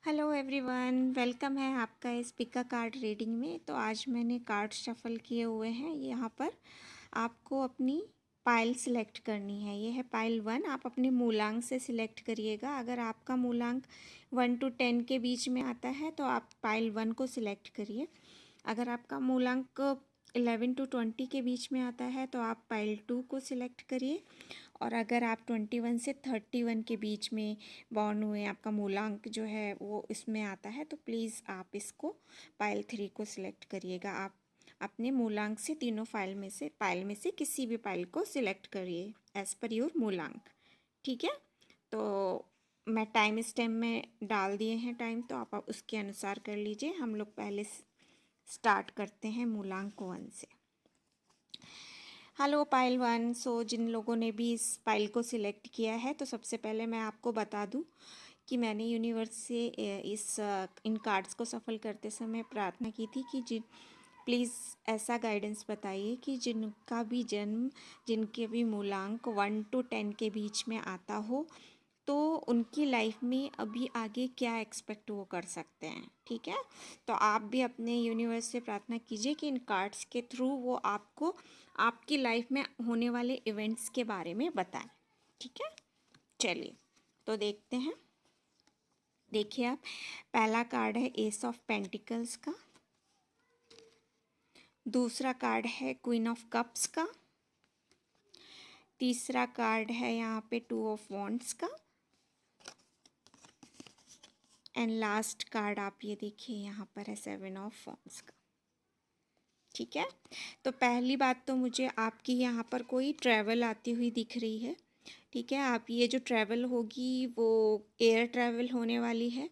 Hello everyone, welcome है आपका इस पिका कार्ड रीडिंग में। तो आज मैंने कार्ड शफल किए हुए हैं। यहाँ पर आपको अपनी पाइल सिलेक्ट करनी है। ये है पाइल 1। आप अपने मूलांक से सिलेक्ट करिएगा। अगर आपका मूलांक 1 to 10 के बीच में आता है तो आप पाइल 1 को सिलेक्ट करिए। अगर आपका मूलांक 11 to 20 के बीच में आता है तो आप पाइल 2 को सिलेक्ट करिए। और अगर आप 21 से 31 के बीच में बॉर्न हुए, आपका मूलांक जो है वो इसमें आता है, तो प्लीज़ आप इसको पाइल 3 को सिलेक्ट करिएगा। आप अपने मूलांक से तीनों पाइल में से किसी भी पाइल को सिलेक्ट करिए एज़ पर योर मूलांक। ठीक है, तो मैं टाइम स्टैम्प में डाल दिए हैं टाइम, तो आप उसके अनुसार कर लीजिए। हम लोग पहले स्टार्ट करते हैं मूलांक 1 से। Hello pile 1। जिन लोगों ने भी इस पाइल को सिलेक्ट किया है, तो सबसे पहले मैं आपको बता दूं कि मैंने यूनिवर्स से इन कार्ड्स को सफल करते समय प्रार्थना की थी कि प्लीज़ ऐसा गाइडेंस बताइए कि जिनका भी जन्म, जिनके भी मूलांक 1 to 10 के बीच में आता हो, तो उनकी लाइफ में अभी आगे क्या एक्सपेक्ट वो कर सकते हैं। ठीक है, तो आप भी अपने यूनिवर्स से प्रार्थना कीजिए कि इन कार्ड्स के थ्रू वो आपको आपकी लाइफ में होने वाले इवेंट्स के बारे में बताएं। ठीक है, चलिए तो देखते हैं। देखिए आप, पहला कार्ड है एस ऑफ पेंटिकल्स का, दूसरा कार्ड है क्वीन ऑफ कप्स का, तीसरा कार्ड है यहाँ पे 2 ऑफ वॉन्ड्स का, एंड लास्ट कार्ड आप ये देखिए यहाँ पर है 7 ऑफ वॉन्ड्स का। ठीक है, तो पहली बात तो मुझे आपकी यहाँ पर कोई ट्रैवल आती हुई दिख रही है। ठीक है, आप ये जो ट्रैवल होगी वो एयर ट्रैवल होने वाली है,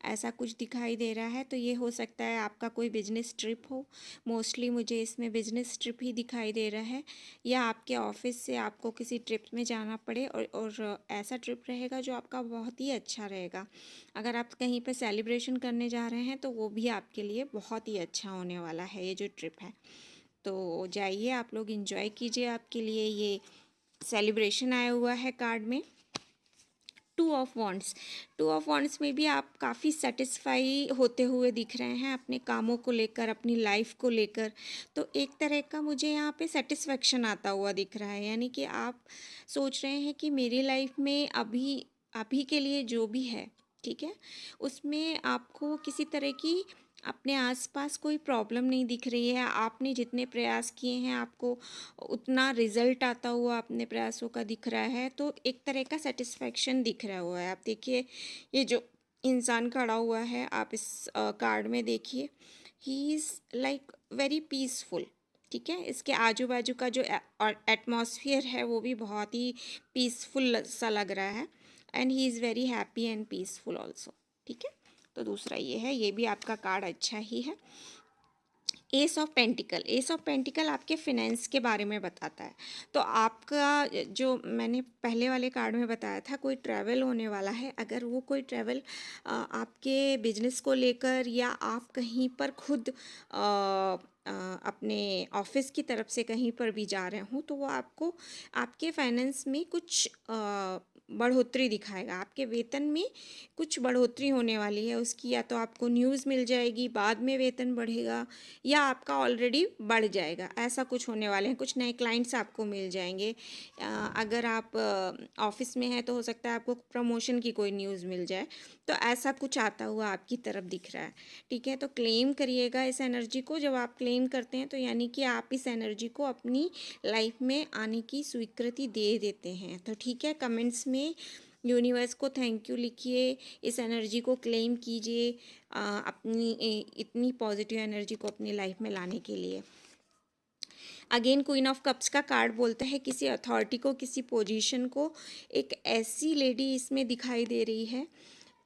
ऐसा कुछ दिखाई दे रहा है। तो ये हो सकता है आपका कोई बिजनेस ट्रिप हो। मोस्टली मुझे इसमें बिजनेस ट्रिप ही दिखाई दे रहा है, या आपके ऑफिस से आपको किसी ट्रिप में जाना पड़े, और ऐसा ट्रिप रहेगा जो आपका बहुत ही अच्छा रहेगा। अगर आप कहीं पर सेलिब्रेशन करने जा रहे हैं तो वो भी आपके लिए बहुत ही अच्छा होने वाला है ये जो ट्रिप है। तो जाइए, आप लोग इंजॉय कीजिए। आपके लिए ये सेलिब्रेशन आया हुआ है कार्ड में। 2 ऑफ वॉन्ड्स में भी आप काफ़ी सेटिस्फाई होते हुए दिख रहे हैं अपने कामों को लेकर, अपनी लाइफ को लेकर। तो एक तरह का मुझे यहाँ पे सेटिस्फेक्शन आता हुआ दिख रहा है, यानी कि आप सोच रहे हैं कि मेरी लाइफ में अभी अभी के लिए जो भी है, ठीक है, उसमें आपको किसी तरह की अपने आसपास कोई प्रॉब्लम नहीं दिख रही है। आपने जितने प्रयास किए हैं आपको उतना रिजल्ट आता हुआ अपने प्रयासों का दिख रहा है। तो एक तरह का सेटिस्फैक्शन दिख रहा हुआ है। आप देखिए, ये जो इंसान खड़ा हुआ है, आप इस कार्ड में देखिए, he is like very peaceful. ठीक है, इसके आजू बाजू का जो एटमॉस्फेयर है वो भी बहुत ही पीसफुल सा लग रहा है, and he is very happy and peaceful also. ठीक है, तो दूसरा ये है, ये भी आपका कार्ड अच्छा ही है। एस ऑफ पेंटिकल आपके फिनेंस के बारे में बताता है। तो आपका जो मैंने पहले वाले कार्ड में बताया था, कोई ट्रैवल होने वाला है। अगर वो कोई ट्रैवल आपके बिजनेस को लेकर, या आप कहीं पर खुद अपने ऑफिस की तरफ से कहीं पर भी जा रहे हों, तो वो आपको आपके फाइनेंस में कुछ बढ़ोतरी दिखाएगा। आपके वेतन में कुछ बढ़ोतरी होने वाली है उसकी, या तो आपको न्यूज़ मिल जाएगी, बाद में वेतन बढ़ेगा, या आपका ऑलरेडी बढ़ जाएगा। ऐसा कुछ होने वाले हैं, कुछ नए क्लाइंट्स आपको मिल जाएंगे। अगर आप ऑफिस में हैं तो हो सकता है आपको प्रमोशन की कोई न्यूज़ मिल जाए। तो ऐसा कुछ आता हुआ आपकी तरफ दिख रहा है। ठीक है, तो क्लेम करिएगा इस एनर्जी को। जब आप क्लेम करते हैं तो यानी कि आप इस एनर्जी को अपनी लाइफ में आने की स्वीकृति दे देते हैं। तो ठीक है, कमेंट्स में यूनिवर्स को थैंक यू लिखिए, इस एनर्जी को क्लेम कीजिए, अपनी इतनी पॉजिटिव एनर्जी को अपनी लाइफ में लाने के लिए। अगेन क्वीन ऑफ कप्स का कार्ड बोलता है किसी अथॉरिटी को, किसी पोजीशन को, एक ऐसी लेडी इसमें दिखाई दे रही है।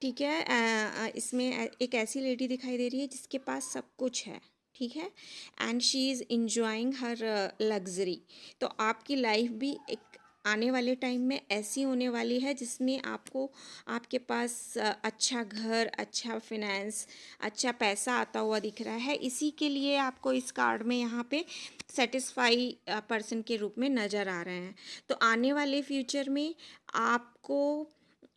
ठीक है, इसमें एक ऐसी लेडी दिखाई दे रही है जिसके पास सब कुछ है। ठीक है, and she is enjoying her luxury. तो आपकी लाइफ भी एक आने वाले टाइम में ऐसी होने वाली है जिसमें आपको आपके पास अच्छा घर, अच्छा फिनेंस, अच्छा पैसा आता हुआ दिख रहा है। इसी के लिए आपको इस कार्ड में यहाँ पे सेटिस्फाई पर्सन के रूप में नज़र आ रहे हैं। तो आने वाले फ्यूचर में आपको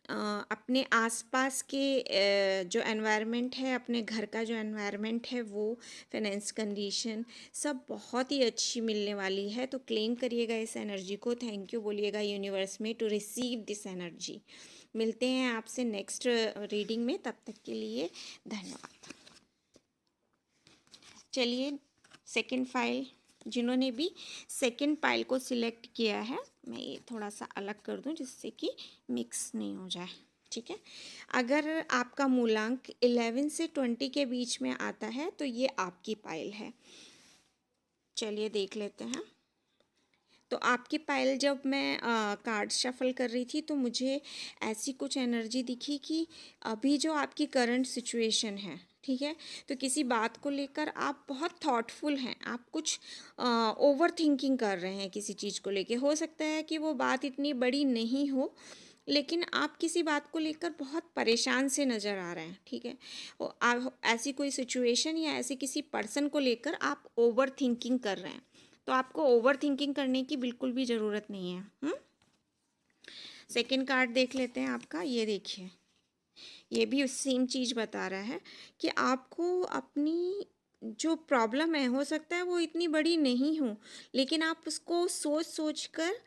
अपने आसपास के जो एनवायरनमेंट है, अपने घर का जो एनवायरनमेंट है, वो फाइनेंस कंडीशन सब बहुत ही अच्छी मिलने वाली है। तो क्लेम करिएगा इस एनर्जी को, थैंक यू बोलिएगा यूनिवर्स में टू रिसीव दिस एनर्जी। मिलते हैं आपसे नेक्स्ट रीडिंग में, तब तक के लिए धन्यवाद। चलिए सेकंड फाइल, जिन्होंने भी सेकंड फाइल को सिलेक्ट किया है, मैं ये थोड़ा सा अलग कर दूं जिससे कि मिक्स नहीं हो जाए, ठीक है। अगर आपका मूलांक 11 से 20 के बीच में आता है तो ये आपकी फाइल है। चलिए देख लेते हैं। तो आपकी पायल जब मैं कार्ड शफल कर रही थी तो मुझे ऐसी कुछ एनर्जी दिखी कि अभी जो आपकी करंट सिचुएशन है, ठीक है, तो किसी बात को लेकर आप बहुत थॉटफुल हैं, आप कुछ ओवर थिंकिंग कर रहे हैं किसी चीज़ को लेके। हो सकता है कि वो बात इतनी बड़ी नहीं हो, लेकिन आप किसी बात को लेकर बहुत परेशान से नज़र आ रहे हैं, ठीक है। ऐसी कोई सिचुएशन या ऐसे किसी पर्सन को लेकर आप ओवर थिंकिंग कर रहे हैं, तो आपको ओवर थिंकिंग करने की बिल्कुल भी ज़रूरत नहीं है। सेकंड कार्ड देख लेते हैं आपका। ये देखिए, ये भी सेम चीज़ बता रहा है कि आपको अपनी जो प्रॉब्लम है, हो सकता है वो इतनी बड़ी नहीं हो, लेकिन आप उसको सोच सोच कर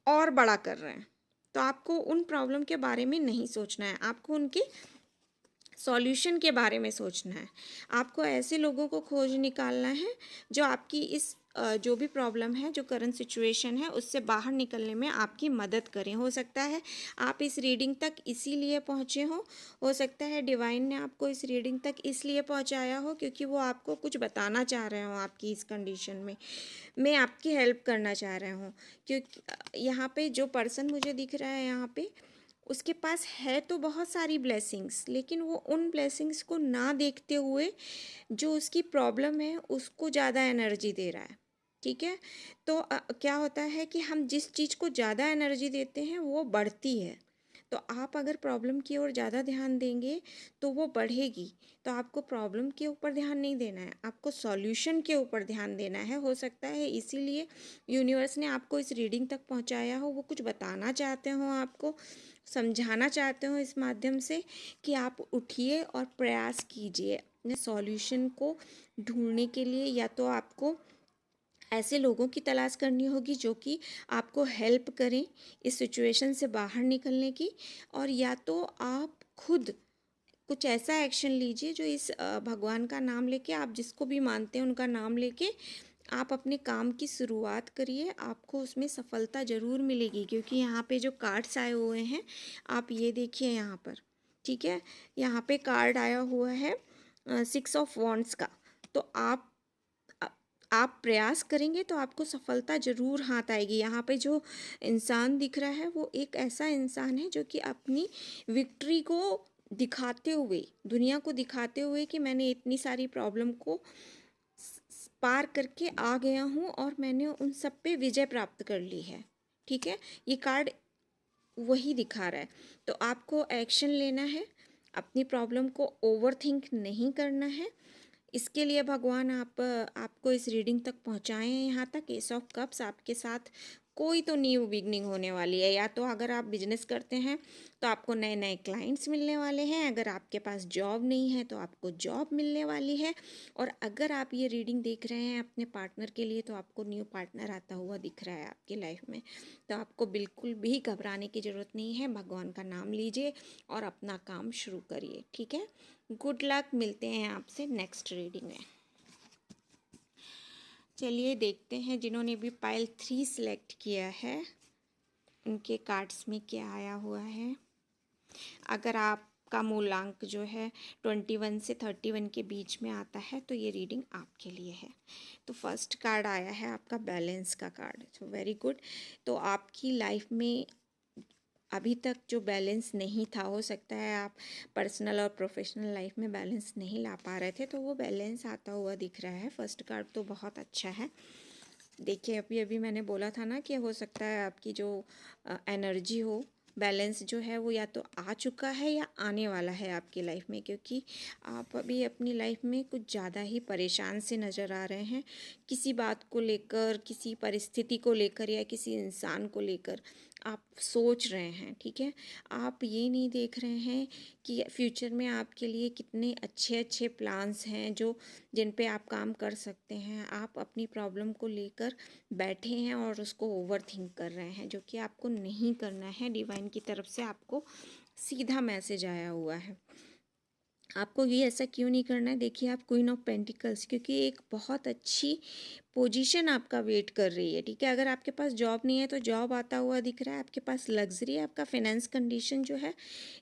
और बड़ा कर रहे हैं। तो आपको उन प्रॉब्लम के बारे में नहीं सोचना है, आपको उनके सॉल्यूशन के बारे में सोचना है। आपको ऐसे लोगों को खोज निकालना है जो आपकी इस जो भी प्रॉब्लम है, जो करंट सिचुएशन है, उससे बाहर निकलने में आपकी मदद करें। हो सकता है आप इस रीडिंग तक इसीलिए पहुँचे हो सकता है डिवाइन ने आपको इस रीडिंग तक इसलिए पहुँचाया हो क्योंकि वो आपको कुछ बताना चाह रहे हो। आपकी इस कंडीशन में मैं आपकी हेल्प करना चाह रहा हूँ, क्योंकि यहाँ पे जो पर्सन मुझे दिख रहा है, यहाँ पे उसके पास है तो बहुत सारी ब्लेसिंग्स, लेकिन वो उन ब्लेसिंग्स को ना देखते हुए जो उसकी प्रॉब्लम है उसको ज़्यादा एनर्जी दे रहा है, ठीक है। तो क्या होता है कि हम जिस चीज़ को ज़्यादा एनर्जी देते हैं वो बढ़ती है। तो आप अगर प्रॉब्लम की ओर ज़्यादा ध्यान देंगे तो वो बढ़ेगी। तो आपको प्रॉब्लम के ऊपर ध्यान नहीं देना है, आपको सॉल्यूशन के ऊपर ध्यान देना है। हो सकता है इसीलिए यूनिवर्स ने आपको इस रीडिंग तक पहुंचाया हो, वो कुछ बताना चाहते हो, आपको समझाना चाहते हो इस माध्यम से कि आप उठिए और प्रयास कीजिए अपने सॉल्यूशन को ढूंढने के लिए। या तो आपको ऐसे लोगों की तलाश करनी होगी जो कि आपको हेल्प करें इस सिचुएशन से बाहर निकलने की, और या तो आप खुद कुछ ऐसा एक्शन लीजिए जो इस भगवान का नाम लेके, आप जिसको भी मानते हैं उनका नाम लेके आप अपने काम की शुरुआत करिए। आपको उसमें सफलता ज़रूर मिलेगी, क्योंकि यहाँ पे जो कार्ड्स आए हुए हैं आप ये देखिए यहाँ पर, ठीक है। यहाँ पे कार्ड आया हुआ है 6 ऑफ वॉन्ड्स का। तो आप प्रयास करेंगे तो आपको सफलता ज़रूर हाथ आएगी। यहाँ पे जो इंसान दिख रहा है वो एक ऐसा इंसान है जो कि अपनी विक्ट्री को दिखाते हुए, दुनिया को दिखाते हुए कि मैंने इतनी सारी प्रॉब्लम को पार करके आ गया हूँ और मैंने उन सब पे विजय प्राप्त कर ली है, ठीक है। ये कार्ड वही दिखा रहा है। तो आपको एक्शन लेना है, अपनी प्रॉब्लम को ओवर थिंक नहीं करना है। इसके लिए भगवान आपको इस रीडिंग तक पहुँचाए हैं यहाँ तक। एस ऑफ कप्स आपके साथ कोई तो न्यू बिगनिंग होने वाली है। या तो अगर आप बिजनेस करते हैं तो आपको नए नए क्लाइंट्स मिलने वाले हैं, अगर आपके पास जॉब नहीं है तो आपको जॉब मिलने वाली है, और अगर आप ये रीडिंग देख रहे हैं अपने पार्टनर के लिए तो आपको न्यू पार्टनर आता हुआ दिख रहा है आपकी लाइफ में। तो आपको बिल्कुल भी घबराने की ज़रूरत नहीं है, भगवान का नाम लीजिए और अपना काम शुरू करिए, ठीक है। गुड लक, मिलते हैं आपसे नेक्स्ट रीडिंग में। चलिए देखते हैं जिन्होंने भी पाइल 3 सेलेक्ट किया है उनके कार्ड्स में क्या आया हुआ है। अगर आपका मूलांक जो है 21 से 31 के बीच में आता है तो ये रीडिंग आपके लिए है। तो फर्स्ट कार्ड आया है आपका बैलेंस का कार्ड, सो वेरी गुड। तो आपकी लाइफ में अभी तक जो बैलेंस नहीं था, हो सकता है आप पर्सनल और प्रोफेशनल लाइफ में बैलेंस नहीं ला पा रहे थे, तो वो बैलेंस आता हुआ दिख रहा है। फर्स्ट कार्ड तो बहुत अच्छा है। देखिए अभी अभी मैंने बोला था ना कि हो सकता है आपकी जो एनर्जी हो, बैलेंस जो है वो या तो आ चुका है या आने वाला है आपकी लाइफ में, क्योंकि आप अभी अपनी लाइफ में कुछ ज़्यादा ही परेशान से नज़र आ रहे हैं। किसी बात को लेकर, किसी परिस्थिति को लेकर या किसी इंसान को लेकर आप सोच रहे हैं, ठीक है। आप ये नहीं देख रहे हैं कि फ्यूचर में आपके लिए कितने अच्छे अच्छे प्लान्स हैं जो जिन पे आप काम कर सकते हैं। आप अपनी प्रॉब्लम को लेकर बैठे हैं और उसको ओवर थिंक कर रहे हैं, जो कि आपको नहीं करना है। डिवाइन की तरफ से आपको सीधा मैसेज आया हुआ है। आपको ये ऐसा क्यों नहीं करना है? देखिए, आप क्वीन ऑफ पेंटिकल्स, क्योंकि एक बहुत अच्छी पोजीशन आपका वेट कर रही है, ठीक है। अगर आपके पास जॉब नहीं है तो जॉब आता हुआ दिख रहा है, आपके पास लग्जरी है, आपका फाइनेंस कंडीशन जो है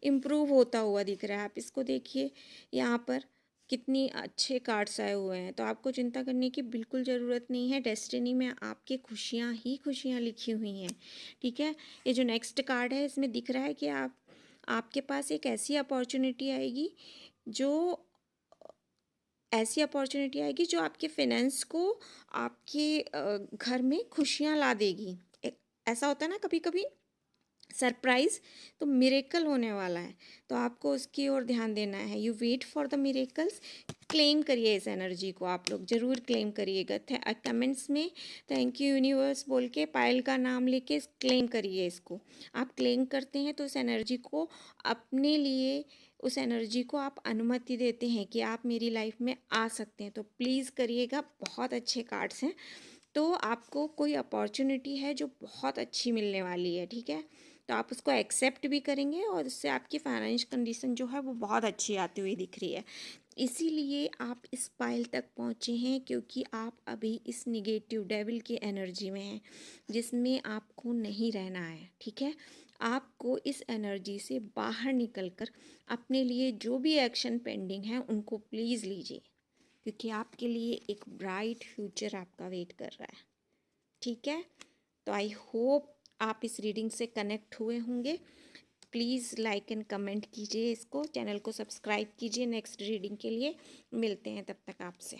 इम्प्रूव होता हुआ दिख रहा है। आप इसको देखिए, यहाँ पर कितनी अच्छे कार्ड्स आए हुए हैं। तो आपको चिंता करने की बिल्कुल ज़रूरत नहीं है। डेस्टिनी में आपकी खुशियाँ ही खुशियाँ लिखी हुई हैं, ठीक है। ये जो नेक्स्ट कार्ड है इसमें दिख रहा है कि आपके पास एक ऐसी अपॉर्चुनिटी आएगी जो ऐसी अपॉर्चुनिटी आएगी जो आपके फाइनेंस को आपके घर में खुशियाँ ला देगी। ऐसा होता है ना कभी कभी सरप्राइज, तो मिरेकल होने वाला है, तो आपको उसकी ओर ध्यान देना है। You wait for the miracles. Claim करिए इस एनर्जी को, आप लोग ज़रूर क्लेम करिएगा। कमेंट्स में थैंक यू यूनिवर्स बोल के पायल का नाम लेके क्लेम करिए इसको। आप क्लेम करते हैं तो उस एनर्जी को अपने लिए, उस एनर्जी को आप अनुमति देते हैं कि आप मेरी लाइफ में आ सकते हैं। तो प्लीज़ करिएगा, बहुत अच्छे कार्ड्स हैं। तो आपको कोई अपॉर्चुनिटी है जो बहुत अच्छी मिलने वाली है, ठीक है। तो आप उसको एक्सेप्ट भी करेंगे और उससे आपकी फाइनेंस कंडीशन जो है वो बहुत अच्छी आती हुई दिख रही है। इसीलिए आप इस पायल तक पहुँचे हैं, क्योंकि आप अभी इस निगेटिव डेविल की एनर्जी में हैं जिसमें आपको नहीं रहना है, ठीक है। आपको इस एनर्जी से बाहर निकलकर अपने लिए जो भी एक्शन पेंडिंग है उनको प्लीज़ लीजिए, क्योंकि आपके लिए एक ब्राइट फ्यूचर आपका वेट कर रहा है, ठीक है। तो आई होप आप इस रीडिंग से कनेक्ट हुए होंगे। प्लीज़ लाइक एंड कमेंट कीजिए, इसको चैनल को सब्सक्राइब कीजिए। नेक्स्ट रीडिंग के लिए मिलते हैं तब तक आपसे।